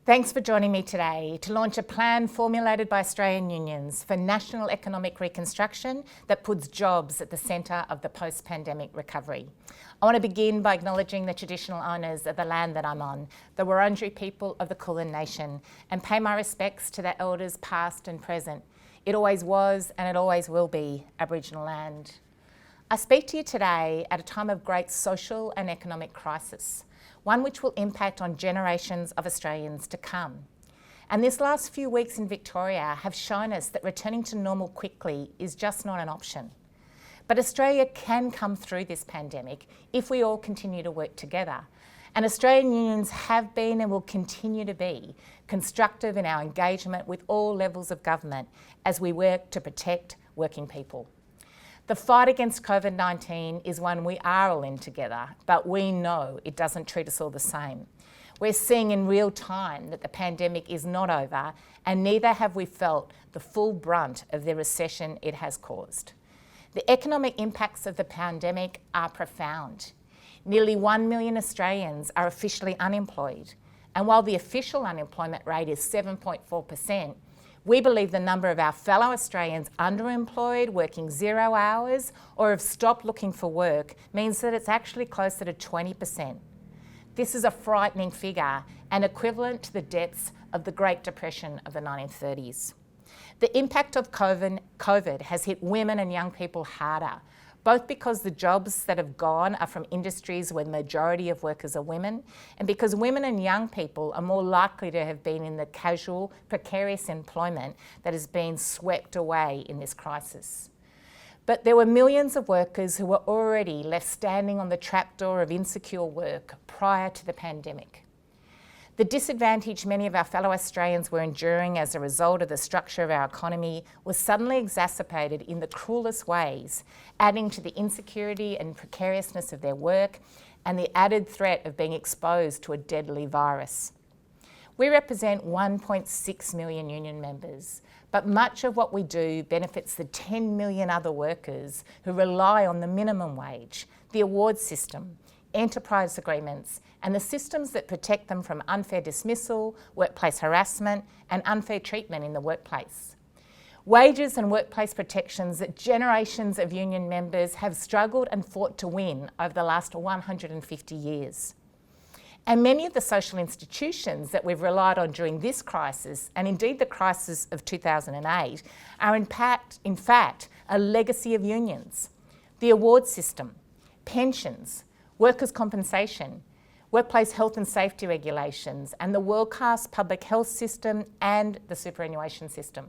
Thanks for joining me today to launch a plan formulated by Australian unions for national economic reconstruction that puts jobs at the centre of the post-pandemic recovery. I want to begin by acknowledging the traditional owners of the land that I'm on, the Wurundjeri people of the Kulin Nation, and pay my respects to their elders past and present. It always was and it always will be Aboriginal land. I speak to you today at a time of great social and economic crisis, one which will impact on generations of Australians to come. And this last few weeks in Victoria have shown us that returning to normal quickly is just not an option. But Australia can come through this pandemic if we all continue to work together. And Australian unions have been and will continue to be constructive in our engagement with all levels of government as we work to protect working people. The fight against COVID-19 is one we are all in together, but we know it doesn't treat us all the same. We're seeing in real time that the pandemic is not over, and neither have we felt the full brunt of the recession it has caused. The economic impacts of the pandemic are profound. Nearly 1 million Australians are officially unemployed, and while the official unemployment rate is 7.4%, we believe the number of our fellow Australians underemployed, working 0 hours, or have stopped looking for work means that it's actually closer to 20%. This is a frightening figure and equivalent to the depths of the Great Depression of the 1930s. The impact of COVID has hit women and young people harder, both because the jobs that have gone are from industries where the majority of workers are women, and because women and young people are more likely to have been in the casual, precarious employment that has been swept away in this crisis. But there were millions of workers who were already left standing on the trapdoor of insecure work prior to the pandemic. The disadvantage many of our fellow Australians were enduring as a result of the structure of our economy was suddenly exacerbated in the cruelest ways, adding to the insecurity and precariousness of their work and the added threat of being exposed to a deadly virus. We represent 1.6 million union members, but much of what we do benefits the 10 million other workers who rely on the minimum wage, the award system, enterprise agreements, and the systems that protect them from unfair dismissal, workplace harassment, and unfair treatment in the workplace. Wages and workplace protections that generations of union members have struggled and fought to win over the last 150 years. And many of the social institutions that we've relied on during this crisis, and indeed the crisis of 2008, are in fact a legacy of unions. The award system, pensions, workers' compensation, workplace health and safety regulations, and the world-class public health system and the superannuation system.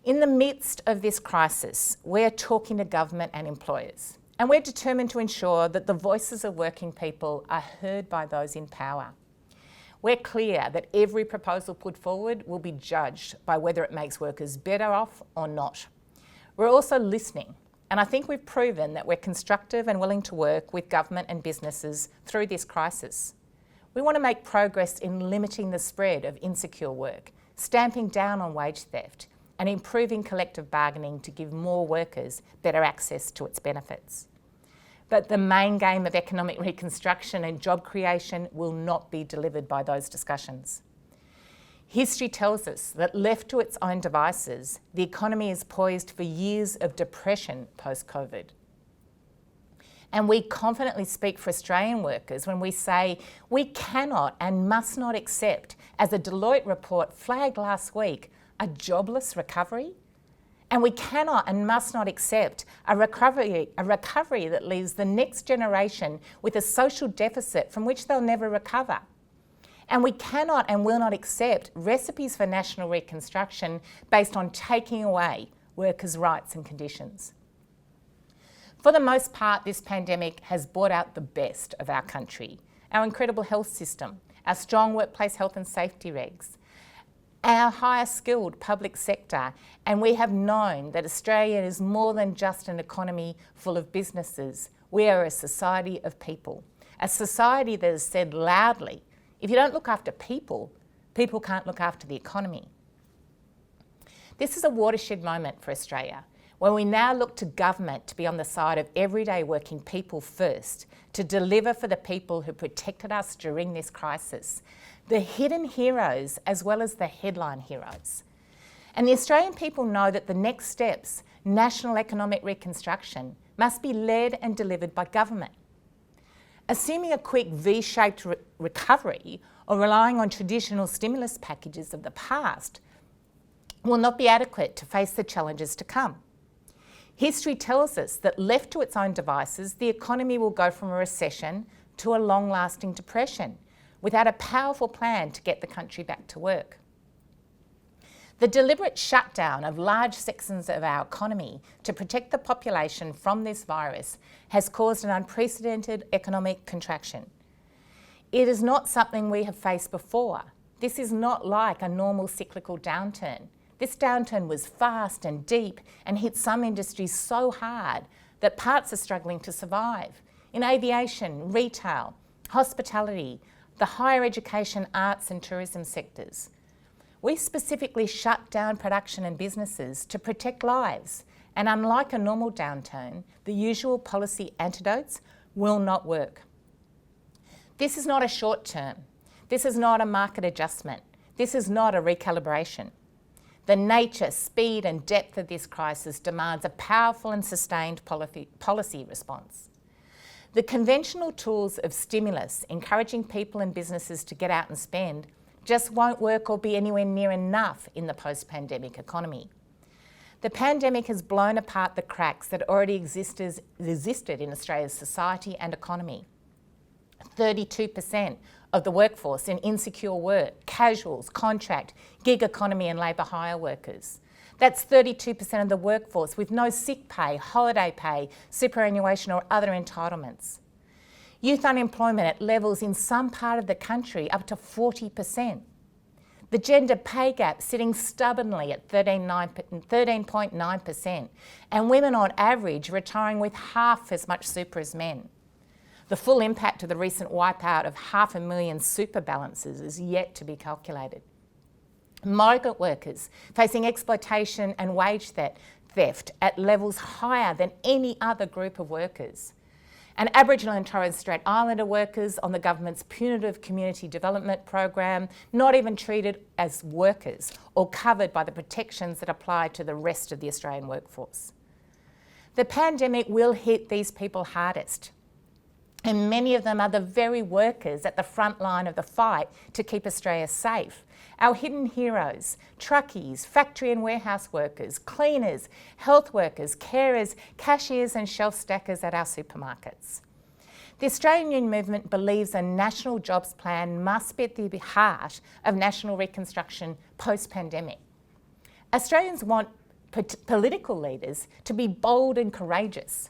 In the midst of this crisis, we're talking to government and employers, and we're determined to ensure that the voices of working people are heard by those in power. We're clear that every proposal put forward will be judged by whether it makes workers better off or not. We're also listening. And I think we've proven that we're constructive and willing to work with government and businesses through this crisis. We want to make progress in limiting the spread of insecure work, stamping down on wage theft, and improving collective bargaining to give more workers better access to its benefits. But the main game of economic reconstruction and job creation will not be delivered by those discussions. History tells us that left to its own devices, the economy is poised for years of depression post-COVID. And we confidently speak for Australian workers when we say we cannot and must not accept, as a Deloitte report flagged last week, a jobless recovery. And we cannot and must not accept a recovery that leaves the next generation with a social deficit from which they'll never recover. And we cannot and will not accept recipes for national reconstruction based on taking away workers' rights and conditions. For the most part, this pandemic has brought out the best of our country, our incredible health system, our strong workplace health and safety regs, our higher skilled public sector, and we have known that Australia is more than just an economy full of businesses. We are a society of people, a society that has said loudly, if you don't look after people, people can't look after the economy. This is a watershed moment for Australia. when we now look to government to be on the side of everyday working people first, to deliver for the people who protected us during this crisis, the hidden heroes as well as the headline heroes. And the Australian people know that the next steps, national economic reconstruction, must be led and delivered by government. Assuming a quick V-shaped recovery or relying on traditional stimulus packages of the past will not be adequate to face the challenges to come. History tells us that left to its own devices, the economy will go from a recession to a long-lasting depression without a powerful plan to get the country back to work. The deliberate shutdown of large sections of our economy to protect the population from this virus has caused an unprecedented economic contraction. It is not something we have faced before. This is not like a normal cyclical downturn. This downturn was fast and deep and hit some industries so hard that parts are struggling to survive. In aviation, retail, hospitality, the higher education, arts and tourism sectors. We specifically shut down production and businesses to protect lives, and unlike a normal downturn, the usual policy antidotes will not work. This is not a short term. This is not a market adjustment. This is not a recalibration. The nature, speed and depth of this crisis demands a powerful and sustained policy response. The conventional tools of stimulus, encouraging people and businesses to get out and spend, just won't work or be anywhere near enough in the post-pandemic economy. The pandemic has blown apart the cracks that already existed in Australia's society and economy. 32% of the workforce in insecure work, casuals, contract, gig economy and labour hire workers. That's 32% of the workforce with no sick pay, holiday pay, superannuation or other entitlements. Youth unemployment at levels in some part of the country up to 40%. The gender pay gap sitting stubbornly at 13.9%, and women on average retiring with half as much super as men. The full impact of the recent wipeout of 500,000 super balances is yet to be calculated. Migrant workers facing exploitation and wage theft at levels higher than any other group of workers. And Aboriginal and Torres Strait Islander workers on the government's punitive community development program, not even treated as workers or covered by the protections that apply to the rest of the Australian workforce. The pandemic will hit these people hardest, and many of them are the very workers at the front line of the fight to keep Australia safe. Our hidden heroes, truckies, factory and warehouse workers, cleaners, health workers, carers, cashiers and shelf stackers at our supermarkets. The Australian Union movement believes a national jobs plan must be at the heart of national reconstruction post-pandemic. Australians want political leaders to be bold and courageous.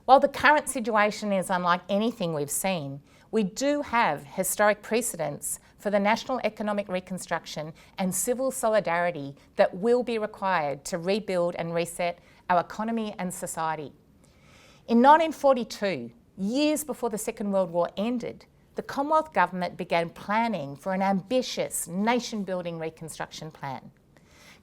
While the current situation is unlike anything we've seen, we do have historic precedents for the national economic reconstruction and civil solidarity that will be required to rebuild and reset our economy and society. In 1942, years before the Second World War ended, the Commonwealth Government began planning for an ambitious nation-building reconstruction plan.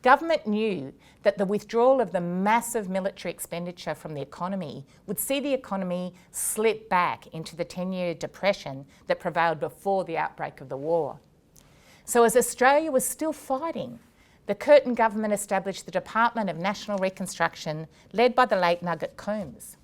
Government knew that the withdrawal of the massive military expenditure from the economy would see the economy slip back into the 10-year depression that prevailed before the outbreak of the war. So as Australia was still fighting, the Curtin government established the Department of National Reconstruction, led by the late Nugget Coombs.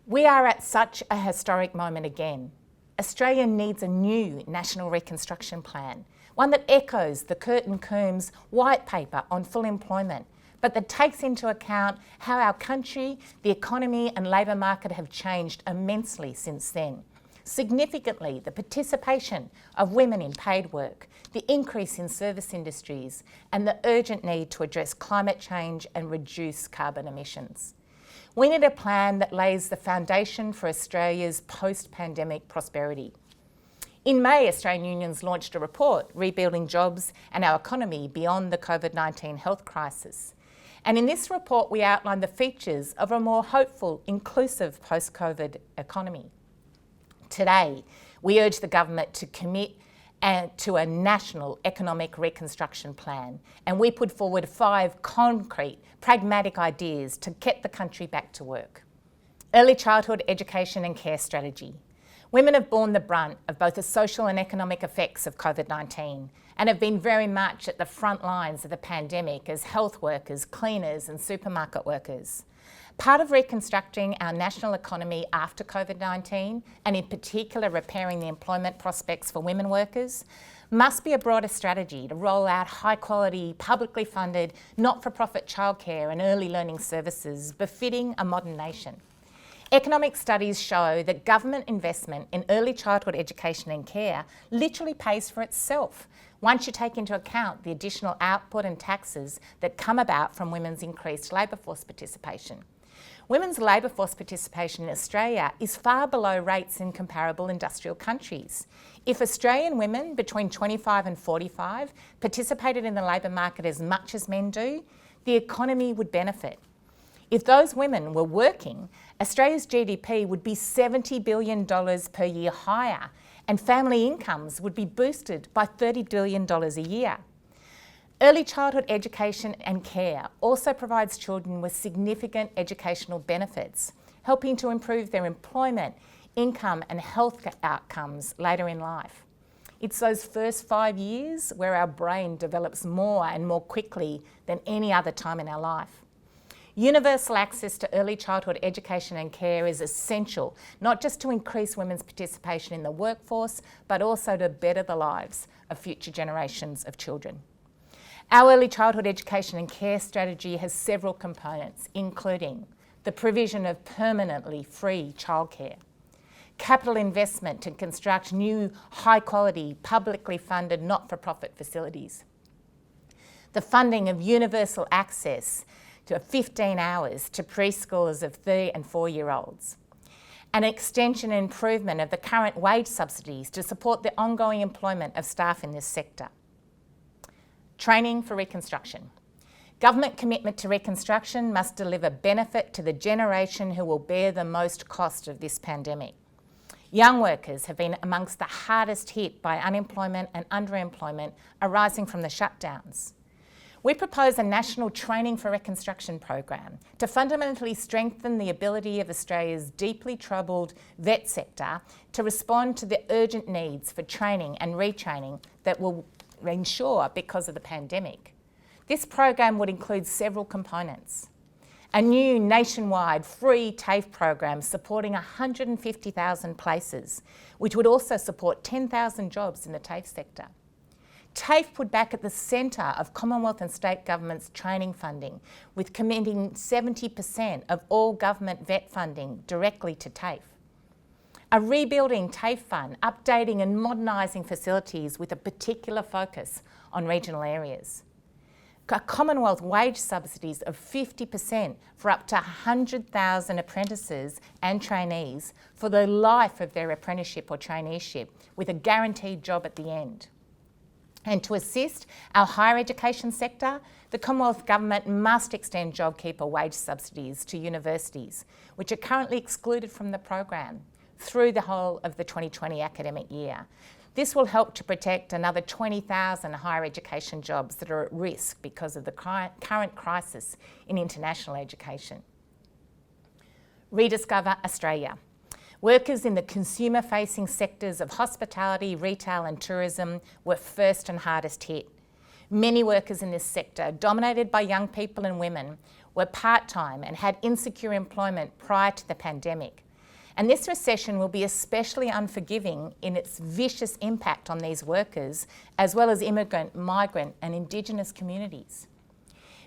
We are at such a historic moment again. Australia needs a new national reconstruction plan, one that echoes the Curtin-Coombs white paper on full employment, but that takes into account how our country, the economy and labour market have changed immensely since then. Significantly, the participation of women in paid work, the increase in service industries, and the urgent need to address climate change and reduce carbon emissions. We need a plan that lays the foundation for Australia's post-pandemic prosperity. In May, Australian unions launched a report, Rebuilding Jobs and Our Economy Beyond the COVID-19 Health Crisis. And in this report, we outlined the features of a more hopeful, inclusive post-COVID economy. Today, we urge the government to commit and to a national economic reconstruction plan. And we put forward 5 concrete, pragmatic ideas to get the country back to work. Early childhood education and care strategy. Women have borne the brunt of both the social and economic effects of COVID-19 and have been very much at the front lines of the pandemic as health workers, cleaners and supermarket workers. Part of reconstructing our national economy after COVID-19, and in particular repairing the employment prospects for women workers, must be a broader strategy to roll out high-quality, publicly funded, not-for-profit childcare and early learning services befitting a modern nation. Economic studies show that government investment in early childhood education and care literally pays for itself once you take into account the additional output and taxes that come about from women's increased labour force participation. Women's labour force participation in Australia is far below rates in comparable industrial countries. If Australian women between 25 and 45 participated in the labour market as much as men do, the economy would benefit. If those women were working, Australia's GDP would be $70 billion per year higher, and family incomes would be boosted by $30 billion a year. Early childhood education and care also provides children with significant educational benefits, helping to improve their employment, income and health outcomes later in life. It's those first 5 years where our brain develops more and more quickly than any other time in our life. Universal access to early childhood education and care is essential, not just to increase women's participation in the workforce, but also to better the lives of future generations of children. Our early childhood education and care strategy has several components, including the provision of permanently free childcare, capital investment to construct new high-quality, publicly funded not-for-profit facilities, the funding of universal access to 15 hours to preschoolers of 3 and 4-year-olds, an extension and improvement of the current wage subsidies to support the ongoing employment of staff in this sector. Training for reconstruction. Government commitment to reconstruction must deliver benefit to the generation who will bear the most cost of this pandemic. Young workers have been amongst the hardest hit by unemployment and underemployment arising from the shutdowns. We propose a national training for reconstruction program to fundamentally strengthen the ability of Australia's deeply troubled vet sector to respond to the urgent needs for training and retraining that will ensure because of the pandemic. This program would include several components. A new nationwide free TAFE program supporting 150,000 places, which would also support 10,000 jobs in the TAFE sector. TAFE put back at the centre of Commonwealth and state governments' training funding, with committing 70% of all government vet funding directly to TAFE. A rebuilding TAFE fund, updating and modernising facilities with a particular focus on regional areas. Commonwealth wage subsidies of 50% for up to 100,000 apprentices and trainees for the life of their apprenticeship or traineeship, with a guaranteed job at the end. And to assist our higher education sector, the Commonwealth Government must extend JobKeeper wage subsidies to universities, which are currently excluded from the program, through the whole of the 2020 academic year. This will help to protect another 20,000 higher education jobs that are at risk because of the current crisis in international education. Rediscover Australia. Workers in the consumer-facing sectors of hospitality, retail and tourism were first and hardest hit. Many workers in this sector, dominated by young people and women, were part-time and had insecure employment prior to the pandemic. And this recession will be especially unforgiving in its vicious impact on these workers, as well as immigrant, migrant and Indigenous communities.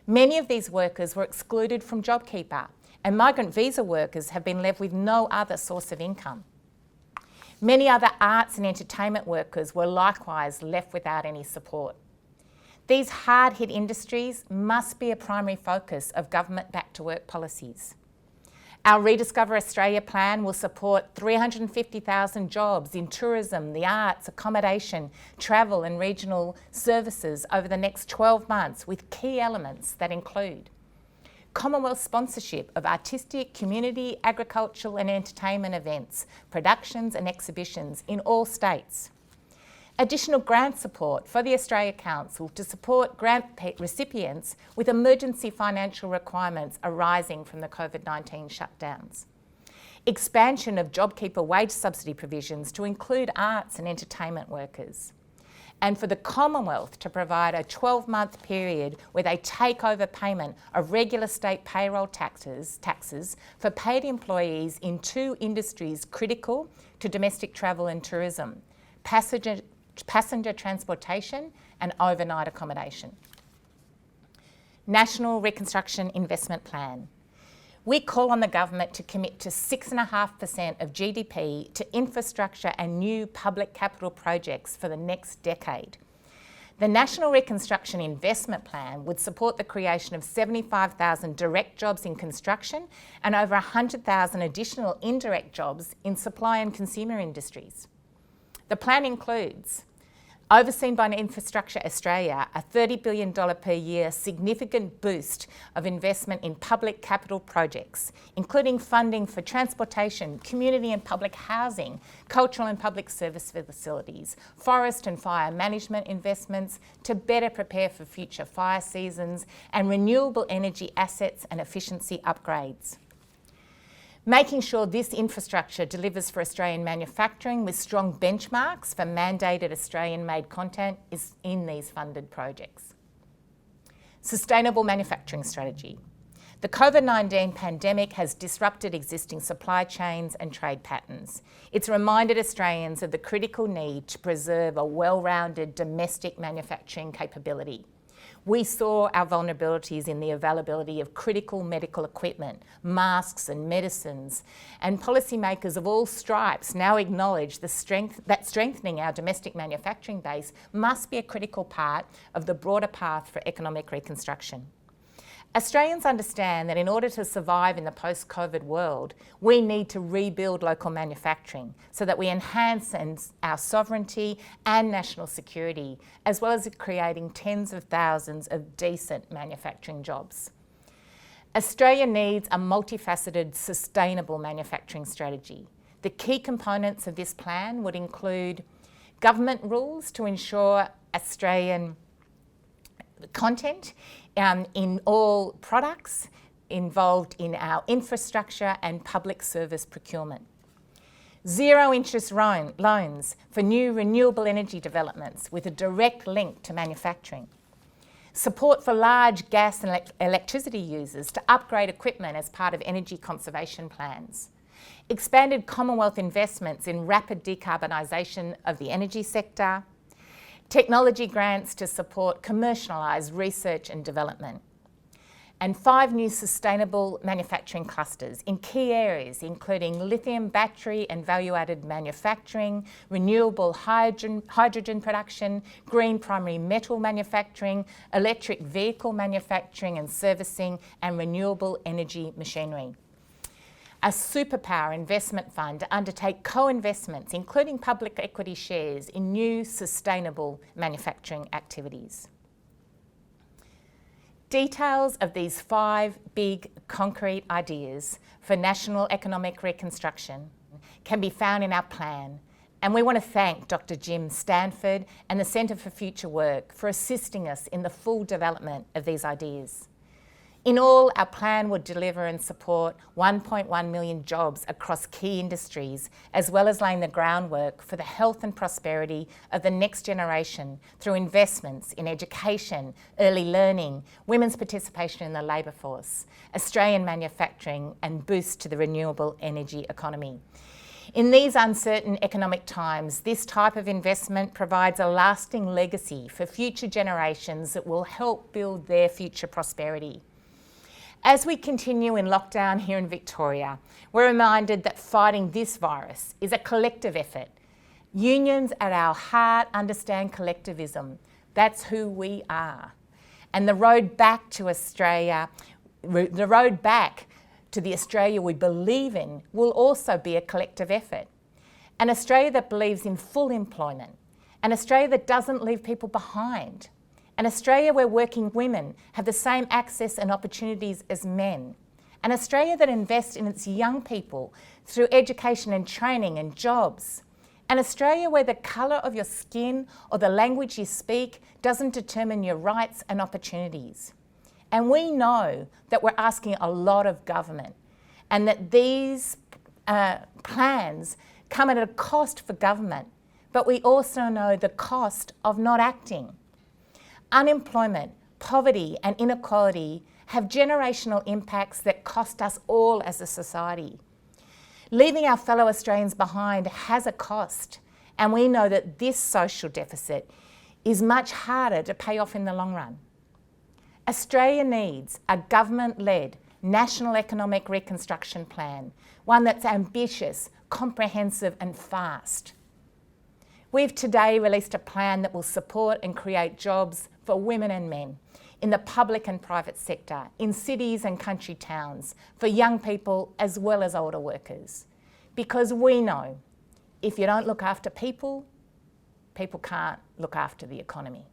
Many of these workers were excluded from JobKeeper, and migrant visa workers have been left with no other source of income. Many other arts and entertainment workers were likewise left without any support. These hard-hit industries must be a primary focus of government back-to-work policies. Our Rediscover Australia plan will support 350,000 jobs in tourism, the arts, accommodation, travel and regional services over the next 12 months, with key elements that include Commonwealth sponsorship of artistic, community, agricultural and entertainment events, productions and exhibitions in all states. additional grant support for the Australia Council to support grant recipients with emergency financial requirements arising from the COVID-19 shutdowns, expansion of JobKeeper wage subsidy provisions to include arts and entertainment workers, and for the Commonwealth to provide a 12-month period where they take over payment of regular state payroll taxes for paid employees in 2 industries critical to domestic travel and tourism: passenger transportation and overnight accommodation. National Reconstruction Investment Plan. We call on the government to commit to 6.5% of GDP to infrastructure and new public capital projects for the next decade. The National Reconstruction Investment Plan would support the creation of 75,000 direct jobs in construction and over 100,000 additional indirect jobs in supply and consumer industries. The plan includes, overseen by Infrastructure Australia, a $30 billion per year significant boost of investment in public capital projects, including funding for transportation, community and public housing, cultural and public service facilities, forest and fire management investments to better prepare for future fire seasons, and renewable energy assets and efficiency upgrades. Making sure this infrastructure delivers for Australian manufacturing with strong benchmarks for mandated Australian-made content is in these funded projects. Sustainable manufacturing strategy. The COVID-19 pandemic has disrupted existing supply chains and trade patterns. It's reminded Australians of the critical need to preserve a well-rounded domestic manufacturing capability. We saw our vulnerabilities in the availability of critical medical equipment, masks and medicines, and policymakers of all stripes now acknowledge that strengthening our domestic manufacturing base must be a critical part of the broader path for economic reconstruction. Australians understand that in order to survive in the post-COVID world, we need to rebuild local manufacturing so that we enhance our sovereignty and national security, as well as creating tens of thousands of decent manufacturing jobs. Australia needs a multifaceted, sustainable manufacturing strategy. The key components of this plan would include government rules to ensure Australian content in all products involved in our infrastructure and public service procurement. Zero interest loans for new renewable energy developments with a direct link to manufacturing. Support for large gas and electricity users to upgrade equipment as part of energy conservation plans. Expanded Commonwealth investments in rapid decarbonisation of the energy sector. Technology grants to support commercialised research and development. And 5 new sustainable manufacturing clusters in key areas including lithium battery and value-added manufacturing, renewable hydrogen production, green primary metal manufacturing, electric vehicle manufacturing and servicing, and renewable energy machinery. A superpower investment fund to undertake co-investments, including public equity shares in new sustainable manufacturing activities. Details of these 5 big concrete ideas for national economic reconstruction can be found in our plan, and we want to thank Dr. Jim Stanford and the Centre for Future Work for assisting us in the full development of these ideas. In all, our plan would deliver and support 1.1 million jobs across key industries, as well as laying the groundwork for the health and prosperity of the next generation through investments in education, early learning, women's participation in the labour force, Australian manufacturing, and boost to the renewable energy economy. In these uncertain economic times, this type of investment provides a lasting legacy for future generations that will help build their future prosperity. As we continue in lockdown here in Victoria, we're reminded that fighting this virus is a collective effort. Unions at our heart understand collectivism. That's who we are. And the road back to Australia, the road back to the Australia we believe in will also be a collective effort. An Australia that believes in full employment. An Australia that doesn't leave people behind. An Australia where working women have the same access and opportunities as men. An Australia that invests in its young people through education and training and jobs. An Australia where the colour of your skin or the language you speak doesn't determine your rights and opportunities. And we know that we're asking a lot of government and that these plans come at a cost for government, but we also know the cost of not acting. Unemployment, poverty and inequality have generational impacts that cost us all as a society. Leaving our fellow Australians behind has a cost, and we know that this social deficit is much harder to pay off in the long run. Australia needs a government-led national economic reconstruction plan, one that's ambitious, comprehensive and fast. We've today released a plan that will support and create jobs for women and men in the public and private sector, in cities and country towns, for young people as well as older workers. Because we know if you don't look after people, people can't look after the economy.